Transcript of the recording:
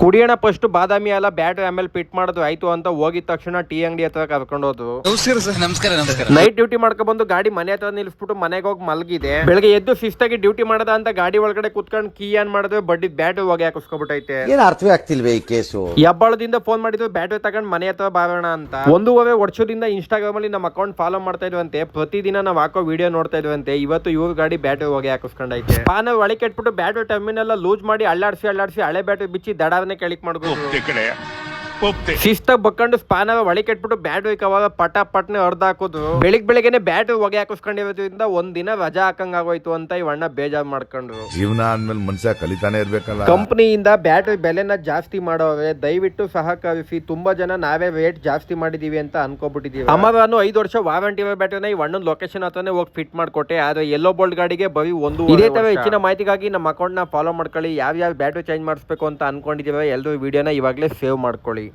ಕುಡಿಯೋಣ ಫಸ್ಟ್ ಬಾದಾಮಿ ಎಲ್ಲ ಬ್ಯಾಟ್ ಆಮೇಲೆ ಪಿಟ್ ಮಾಡೋದು ಆಯ್ತು ಅಂತ ಹೋಗಿದ ತಕ್ಷಣ ಟೀ ಅಂಗಡಿ ಹತ್ರ ಕರ್ಕೊಂಡು ಹೋದ್ರು. ನಮಸ್ಕಾರ. ನೈಟ್ ಡ್ಯೂಟಿ ಮಾಡ್ಕೊಂಡ್ ಬಂದು ಗಾಡಿ ಮನೆ ಹತ್ರ ನಿಲ್ಸ್ಬಿಟ್ಟು ಮನೆಗೆ ಹೋಗಿ ಮಲಗಿದೆ. ಬೆಳಗ್ಗೆ ಎದ್ದು ಶಿಸ್ತಾಗಿ ಡ್ಯೂಟಿ ಮಾಡದ ಅಂತ ಗಾಡಿ ಒಳಗಡೆ ಕುತ್ಕೊಂಡು ಕೀ ಆನ್ ಮಾಡಿದ್ರೆ ಬಡ್ಡಿ ಬ್ಯಾಟ್ ಹೋಗಿ ಹಾಕಿಸ್ಕೊಬಿಟ್ಟೈತೆ. ಏನ್ ಅರ್ಥವೇ ಆಗ್ತಿಲ್ವೇ ಈ ಕೇಸು. ಹೆಬ್ಬಾಳದಿಂದ ಫೋನ್ ಮಾಡಿದ್ರು ಬ್ಯಾಟ್ ತಗೊಂಡ್ ಮನೆ ಹತ್ರ ಬಾರೋಣ ಅಂತ. 1.5 ವರ್ಷದಿಂದ ಇನ್ಸ್ಟಾಗ್ರಾಮ್ ಅಲ್ಲಿ ನಮ್ಮ ಅಕೌಂಟ್ ಫಾಲೋ ಮಾಡ್ತಾ ಇದ್ವಂತೆ. ಪ್ರತಿದಿನ ನಾವ್ ಹಾಕೋ ವಿಡಿಯೋ ನೋಡ್ತಾ ಇದ್ವಂತೆ. ಇವತ್ತು ಇವ್ರ ಗಾಡಿ ಬ್ಯಾಟ್ ಹೋಗಿ ಹಾಕಿಸ್ಕೊಂಡೈತೆ. ಪಾನ ಒಳಗೆ ಕೆಟ್ಬಿಟ್ಟು ಬ್ಯಾಟ್ ಟರ್ಮಿನಲ್ ಲೂಸ್ ಮಾಡಿ ಅಳ್ಳಾಡ್ಸಿ ಹಳೆ ಬ್ಯಾಟ್ ಬಿಚ್ಚಿ ದಡಾವನೆ ಕೆಳಕ್ ಮಾಡ್ಬೋದು. ಶಿಸ್ತಾಗಿ ಬಕ್ಕೊಂಡು ಸ್ಪಾನರ್ ಒಳಗೆ ಕೆಟ್ಬಿಟ್ಟು ಬ್ಯಾಟ್ ಅವಾಗ ಪಟ್ನೆ ಹೊಡೆದು ಹಾಕೋದು. ಬೆಳಿಗ್ಗೆನೆ ಬ್ಯಾಟ್ ಹೊಗೆ ಹಾಕಿಸ್ಕೊಂಡಿರೋದ್ರಿಂದ ಒಂದಿನ ರಜಾ ಹಾಕಂಗ್ ಆಗೋಯ್ತು ಅಂತ ಇವಣ್ಣ ಬೇಜಾರ್ ಮಾಡ್ಕೊಂಡ್ರು. ಜೀವನ ಆದ್ಮೇಲೆ ಮನುಷ್ಯ ಕಲಿತಾನೆ ಇರ್ಬೇಕಲ್ಲ. ಕಂಪನಿಯಿಂದ ಬ್ಯಾಟ್ ಬೆಲೆನ ಜಾಸ್ತಿ ಮಾಡೋವೆ, ದಯವಿಟ್ಟು ಸಹಕರಿಸಿ. ತುಂಬಾ ಜನ ನಾವೇ ರೇಟ್ ಜಾಸ್ತಿ ಮಾಡಿದೀವಿ ಅಂತ ಅನ್ಕೋಬಿಟ್ಟಿದೀವಿ. ಅಮರಾನು 5 ವರ್ಷ ವಾರಂಟಿ ಇರೋ ಬ್ಯಾಟ್ ಈ ಒಣ್ಣನ್ ಲೊಕೇಶನ್ ಹತ್ರನೇ ಹೋಗಿ ಫಿಟ್ ಮಾಡ್ಕೊಟ್ಟೆ. ಆದ್ರೆ ಯೆಲ್ಲೋ ಬೋಲ್ಟ್ ಗಾಡಿಗೆ ಬರೀ ಇದೇ ತರ ಹೆಚ್ಚಿನ ಮಾಹಿತಿಗಾಗಿ ನಮ್ಮ ಅಕೌಂಟ್ ನ ಫಾಲೋ ಮಾಡ್ಕೊಳ್ಳಿ. ಯಾವ ಬ್ಯಾಟ್ ಚೇಂಜ್ ಮಾಡಿಸ್ಬೇಕು ಅಂತ ಅನ್ಕೊಂಡಿದೀವಿ ಎಲ್ಲರೂ ವಿಡಿಯೋನ ಇವಾಗಲೇ ಸೇವ್ ಮಾಡ್ಕೊಳ್ಳಿ.